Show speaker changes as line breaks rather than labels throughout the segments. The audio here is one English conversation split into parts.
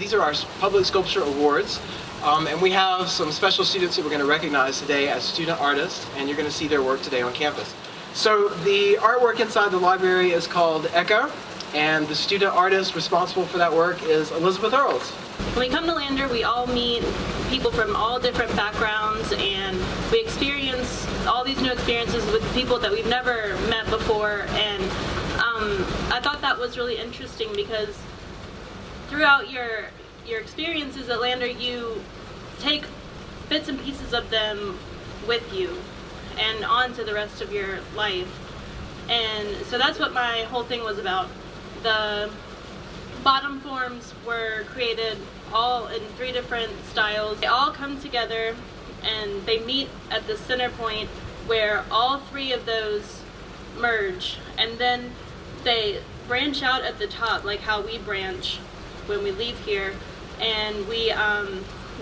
These are our public sculpture awards, and we have some special students that we're going to recognize today as student artists, and you're going to see their work today on campus. So the artwork inside the library is called Echo, and the student artist responsible for that work is Elizabeth Earls.
When we come to Lander, we all meet people from all different backgrounds, and we experience all these new experiences with people that we've never met before, and I thought that was really interesting because throughout your experiences at Lander, you take bits and pieces of them with you and on to the rest of your life. And so that's what my whole thing was about. The bottom forms were created all in 3 different styles. They all come together and they meet at the center point where all 3 of those merge, and then they branch out at the top like how we branch when we leave here, and we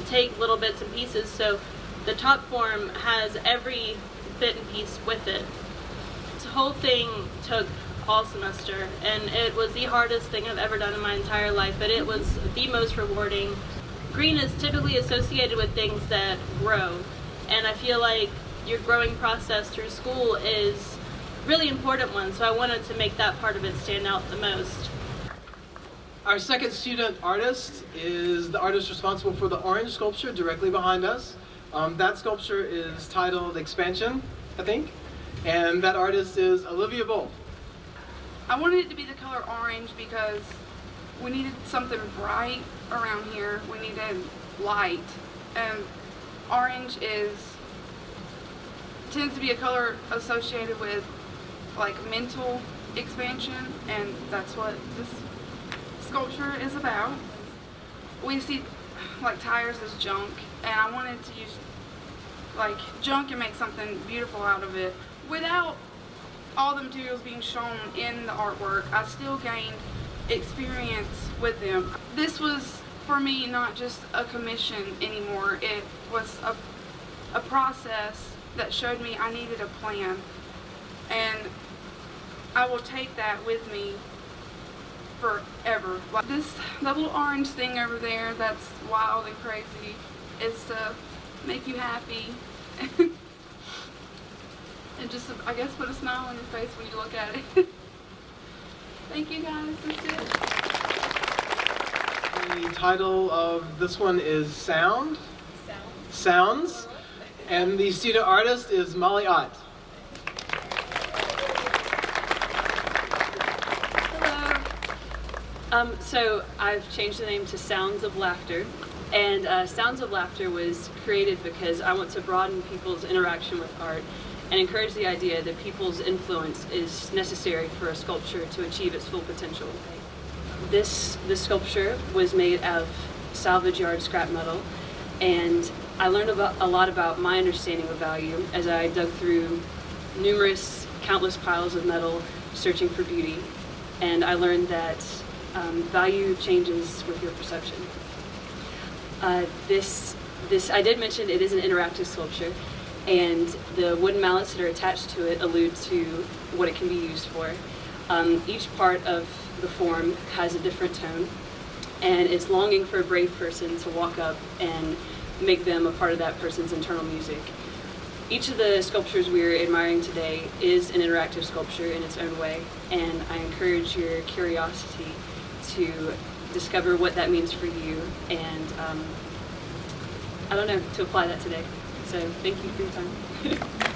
take little bits and pieces, so the top form has every bit and piece with it. This whole thing took all semester, and it was the hardest thing I've ever done in my entire life, but it was the most rewarding. Green is typically associated with things that grow, and I feel like your growing process through school is a really important one, so I wanted to make that part of it stand out the most.
Our second student artist is the artist responsible for the orange sculpture directly behind us. That sculpture is titled Expansion, I think, and that artist is Olivia Bull.
I wanted it to be the color orange because we needed something bright around here. We needed light, and orange tends to be a color associated with like mental expansion, and that's what this sculpture is about. We see like tires as junk, and I wanted to use like junk and make something beautiful out of it. Without all the materials being shown in the artwork, I still gained experience with them. This was for me not just a commission anymore, it was a process that showed me I needed a plan, and I will take that with me forever. Like that little orange thing over there that's wild and crazy is to make you happy and just, I guess, put a smile on your face when you look at it. Thank you guys, that's it.
The title of this one is Sounds, and the student artist is Molly Ott.
So I've changed the name to Sounds of Laughter, and Sounds of Laughter was created because I want to broaden people's interaction with art and encourage the idea that people's influence is necessary for a sculpture to achieve its full potential. This sculpture was made of salvage yard scrap metal, and I learned a lot about my understanding of value as I dug through countless piles of metal searching for beauty, and I learned that value changes with your perception. I did mention it is an interactive sculpture, and the wooden mallets that are attached to it allude to what it can be used for. Each part of the form has a different tone, and it's longing for a brave person to walk up and make them a part of that person's internal music. Each of the sculptures we're admiring today is an interactive sculpture in its own way, and I encourage your curiosity to discover what that means for you, and I don't know, to apply that today. So thank you for your time.